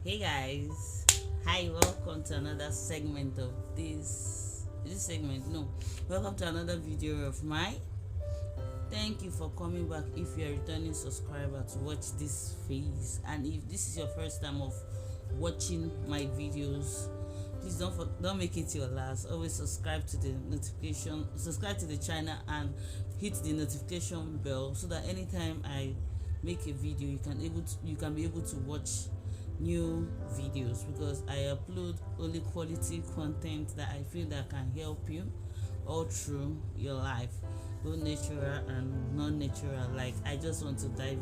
Hey guys, hi, welcome to another segment of this segment. No, welcome to another video of mine. Thank you for coming back. If you're a returning subscriber to watch this phase, and if this is your first time of watching my videos, please don't make it your last. Always subscribe to the notification, subscribe to the channel, and hit the notification bell so that anytime I make a video, you can be able to watch new videos, because I upload only quality content that I feel that can help you all through your life, both natural and non-natural. Like, I just want to dive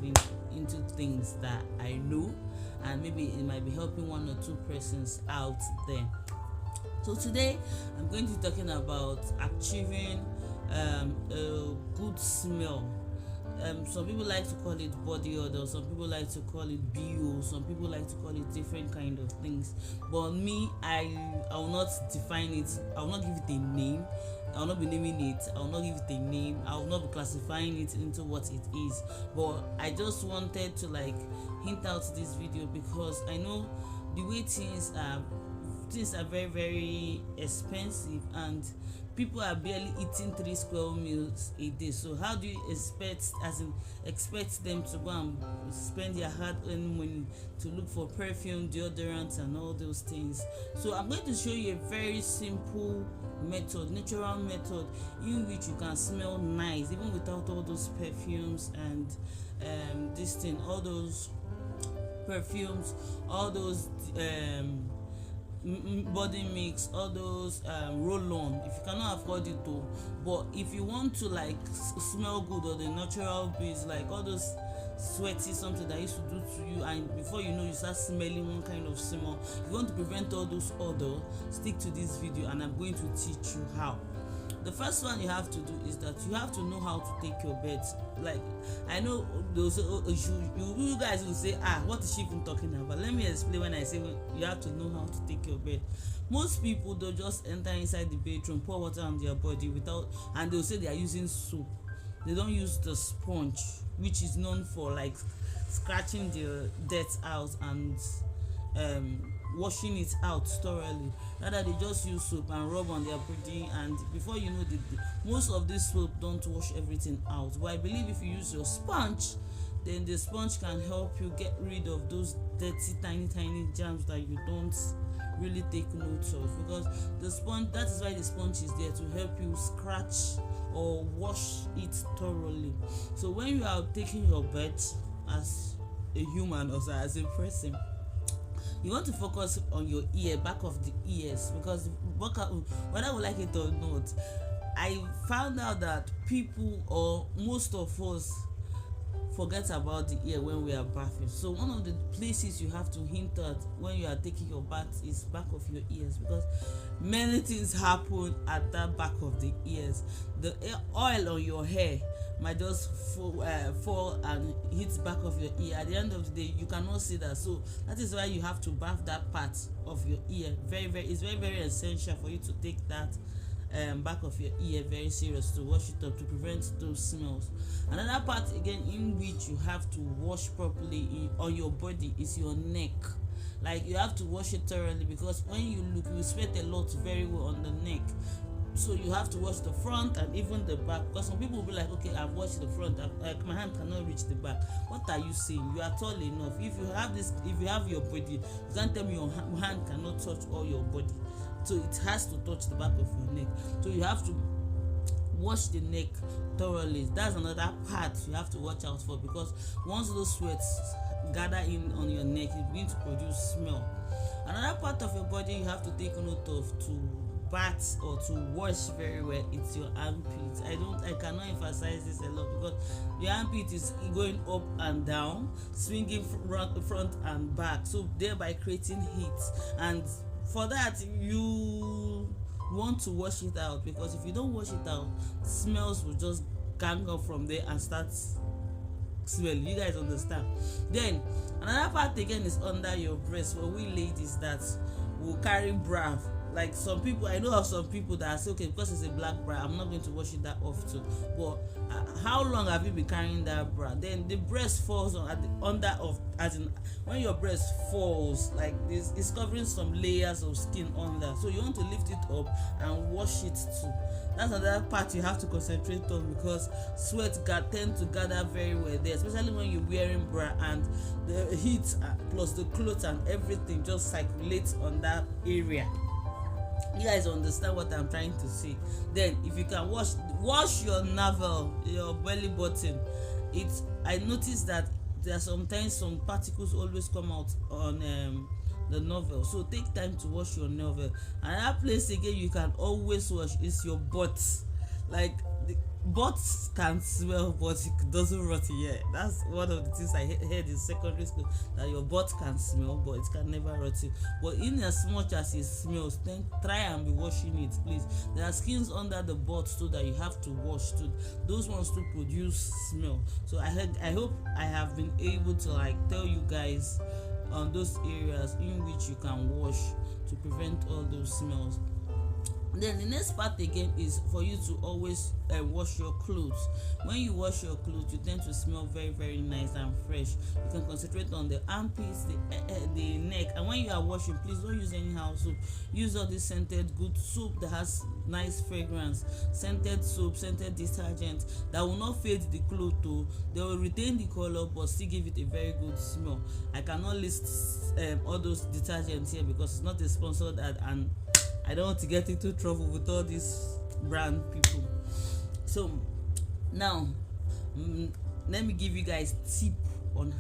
into things that I know, and maybe it might be helping one or two persons out there. So today I'm going to be talking about achieving a good smell. Some people like to call it body odor, some people like to call it BO, some people like to call it different kind of things. But me, I will not define it. I will not give it a name. I will not be naming it. I will not give it a name. I will not be classifying it into what it is. But I just wanted to hint out this video, because I know the way things are very, very expensive, and people are barely eating 3 square meals a day. So how do you expect them to go and spend their hard-earned money to look for perfume, deodorants, and all those things? So I'm going to show you a very simple method, natural method, in which you can smell nice even without all those perfumes and all those perfumes, all those body mix, all those roll-on. If you cannot afford it though, but if you want to smell good, or the natural breeze, like all those sweaty something that used to do to you, and before you know you start smelling one kind of smell, if you want to prevent all those odor, stick to this video and I'm going to teach you how. The first one you have to do is that you have to know how to take your beds. Like, I know those you guys will say, what is she even talking about? Let me explain. When I say you have to know how to take your bed, most people don't just enter inside the bedroom, pour water on their body and they'll say they are using soap. They don't use the sponge, which is known for scratching the dirt out and washing it out thoroughly. Rather, they just use soap and rub on their body, and before you know, most of this soap don't wash everything out. But I believe if you use your sponge, then the sponge can help you get rid of those dirty tiny germs that you don't really take note of, because that is why the sponge is there, to help you scratch or wash it thoroughly. So when you are taking your bath as a human or as a person, you want to focus on your back of the ears, because whether we like it or not, I found out that people, or most of us, forget about the ear when we are bathing. So one of the places you have to hint at when you are taking your bath is back of your ears, because many things happen at that back of the ears. The oil on your hair might just fall and hit back of your ear. At the end of the day, you cannot see that. So that is why you have to bath that part of your ear. It's very, very essential for you to take that back of your ear very serious, to wash it up, to prevent those smells. Another part again in which you have to wash properly on your body is your neck. You have to wash it thoroughly, because when you look, you sweat a lot very well on the neck. So you have to wash the front and even the back, because some people will be like, okay, I've washed the front, my hand cannot reach the back. What are you saying? You are tall enough. If you have your body, you can't tell me your hand cannot touch all your body. So it has to touch the back of your neck. So you have to wash the neck thoroughly. That's another part you have to watch out for, because once those sweats gather in on your neck, it begins to produce smell. Another part of your body you have to take note of to bath or to wash very well, it's your armpit. I cannot emphasize this a lot, because your armpit is going up and down, swinging front and back, so thereby creating heat. And for that, you want to wash it out, because if you don't wash it out, smells will just gang up from there and start smelling. You guys understand? Then another part again is under your breast, for we ladies that will carry bra like some people, I know of some people that say, okay, because it's a black bra, I'm not going to wash it that often. But how long have you been carrying that bra? Then the breast falls on at the under of, as in when your breast falls like this, it's covering some layers of skin under, so you want to lift it up and wash it too. That's another part you have to concentrate on, because sweat tend to gather very well there, especially when you're wearing bra and the heat plus the clothes and everything just circulates on that area. You guys understand what I'm trying to say? Then if you can wash your navel, your belly button, I noticed that there are sometimes some particles always come out on the navel, so take time to wash your navel. Another place again you can always wash is your butt. Like the butt can smell but it doesn't rot yet. That's one of the things I heard in secondary school, that your butt can smell but it can never rot. But in as much as it smells, then try and be washing it, please. There are skins under the butt so that you have to wash too. Those ones to produce smell. So I hope I have been able to like tell you guys on those areas in which you can wash to prevent all those smells. Then the next part again is for you to always wash your clothes. When you wash your clothes, you tend to smell very, very nice and fresh. You can concentrate on the armpits, the neck, and when you are washing, please don't use anyhow soap. Use all this scented good soap that has nice fragrance, scented soap, scented detergent that will not fade the clothes though. They will retain the color but still give it a very good smell. I cannot list all those detergents here because it's not a sponsored ad, and I don't want to get into trouble with all these brand people. So now let me give you guys tip on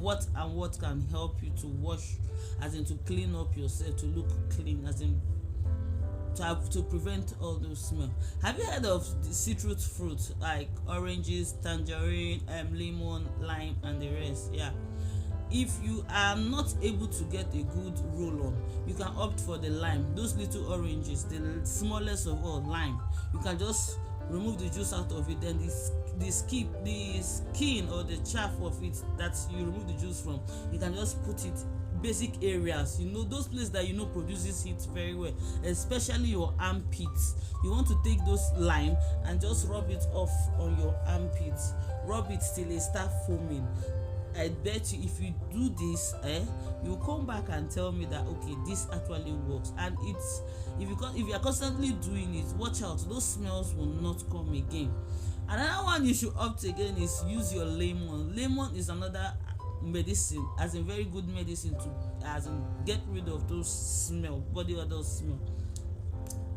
what can help you to wash, as in to clean up yourself, to look clean, as in to prevent all those smell. Have you heard of the citrus fruits like oranges, tangerine, lemon, lime, and the rest? Yeah. If you are not able to get a good roll-on, you can opt for the lime. Those little oranges, the smallest of all, lime. You can just remove the juice out of it, then the skin or the chaff of it that you remove the juice from, you can just put it basic areas, those places that produces heat very well, especially your armpits. You want to take those lime and just rub it off on your armpits. Rub it till it start foaming. I bet you if you do this, you'll come back and tell me that okay, this actually works. And it's if you are constantly doing it, watch out, those smells will not come again. Another one you should opt again is use your lemon. Lemon is another medicine, as a very good medicine to get rid of those body odor smell.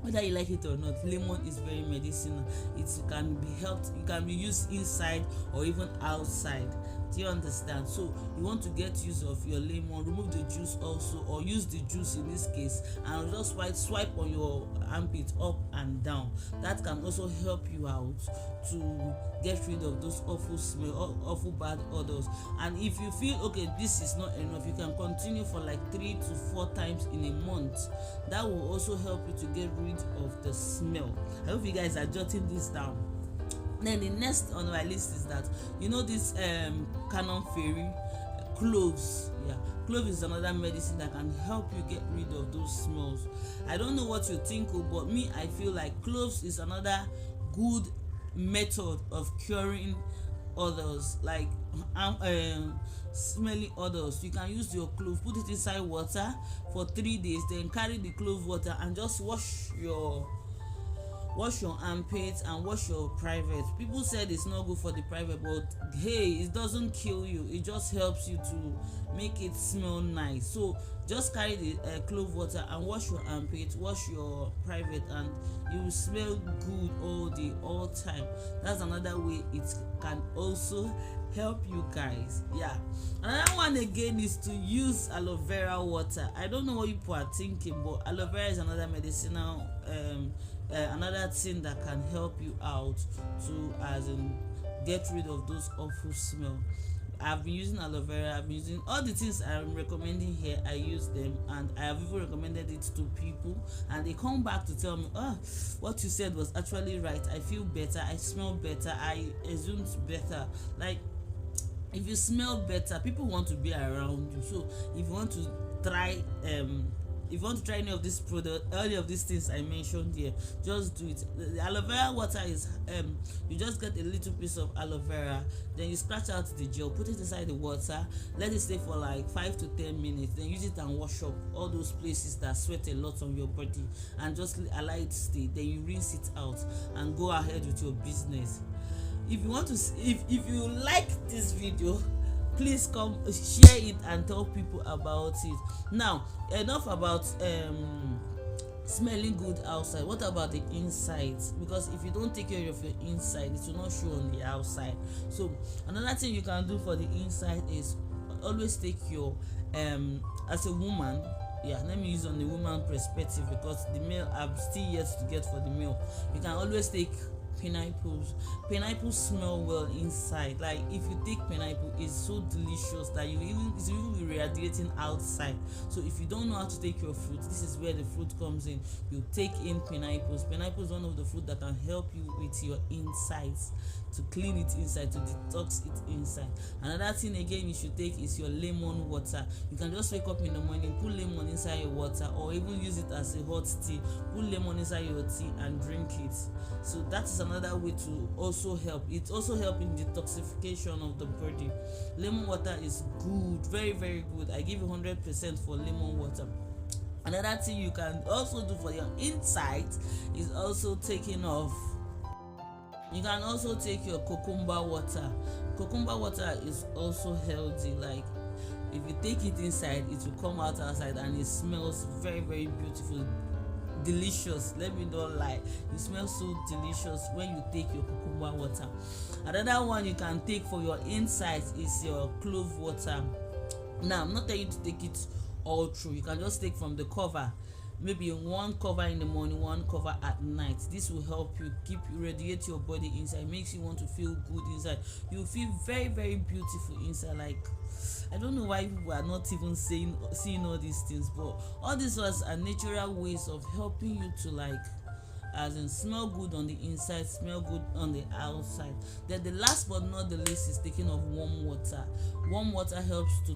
Whether you like it or not, lemon is very medicinal. It can be used inside or even outside. Do you understand? So you want to get use of your lemon, remove the juice also, or use the juice in this case, and just swipe on your armpit up and down. That can also help you out to get rid of those awful bad odors. And if you feel okay, this is not enough, you can continue for like 3 to 4 times in a month. That will also help you to get rid of the smell. I hope you guys are jotting this down. Then the next on my list is that this Canon Fairy cloves. Yeah, clove is another medicine that can help you get rid of those smells. I don't know what you think, but me, I feel like cloves is another good method of curing odors, like smelly odors. You can use your clove, put it inside water for 3 days, then carry the clove water and just wash your armpits and wash your private. People said it's not good for the private, but hey, it doesn't kill you, it just helps you to make it smell nice. So just carry the clove water and wash your armpit, wash your private, and you will smell good all time. That's another way it can also help you guys. Yeah, another one again is to use aloe vera water. I don't know what people are thinking, but aloe vera is another medicinal another thing that can help you out to get rid of those awful smell. I've been using aloe vera, I've been using all the things I'm recommending here. I use them, and I have even recommended it to people, and they come back to tell me, what you said was actually right. I feel better, I smell better, I assumed better. Like, if you smell better, people want to be around you. So if you want to try if you want to try any of this product, any of these things I mentioned here, just do it. The aloe vera water is you just get a little piece of aloe vera, then you scratch out the gel, put it inside the water, let it stay for like 5 to 10 minutes, then use it and wash up all those places that sweat a lot on your body, and just allow it to stay. Then you rinse it out and go ahead with your business. If you want to, if you like this video, please come share it and tell people about it. Now, enough about smelling good outside. What about the inside? Because if you don't take care of your inside, it will not show on the outside. So another thing you can do for the inside is always take your as a woman, let me use on the woman perspective, because the male, I'm still yet to get for the male. You can always take pineapples smell well inside. Like if you take pineapple, it's so delicious that it's even be radiating outside. So if you don't know how to take your fruit, this is where the fruit comes in. You take in pineapple is one of the fruit that can help you with your insides, to clean it inside, to detox it inside. Another thing again you should take is your lemon water. You can just wake up in the morning, put lemon inside your water, or even use it as a hot tea. Put lemon inside your tea and drink it. So that is another way to also help. It also helps in detoxification of the body. Lemon water is good, very very good. I give you 100% for lemon water. Another thing you can also do for your inside is also taking off. You can also take your cucumber water. Cucumber water is also healthy. Like if you take it inside, it will come out outside, and it smells very very beautiful, delicious. Let me not lie, it smells so delicious when you take your cucumber water. Another one you can take for your insides is your clove water. Now I'm not telling you to take it all through. You can just take from the cover, maybe one cover in the morning, one cover at night. This will help you radiate your body inside, makes you want to feel good inside. You feel very very beautiful inside. Like I don't know why people are not even seeing all these things, but all these are natural ways of helping you to, like, as in smell good on the inside, smell good on the outside. Then the last but not the least is taking of warm water. Warm water helps to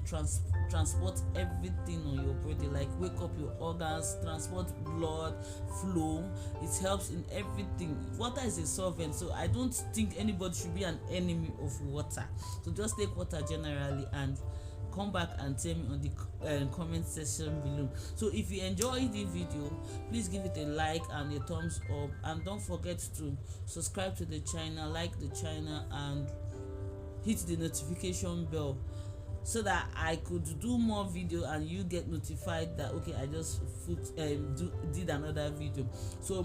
transport everything on your body, like wake up your organs, transport blood flow. It helps in everything. Water is a solvent, so I don't think anybody should be an enemy of water. So just take water generally and come back and tell me on the comment section below. So if you enjoyed the video, please give it a like and a thumbs up, and don't forget to subscribe to the channel, like the channel, and hit the notification bell, so that I could do more video and you get notified that okay, I just did another video. So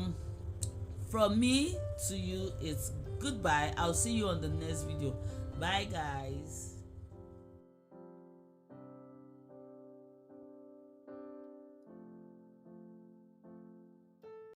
from me to you, it's goodbye. I'll see you on the next video. Bye guys.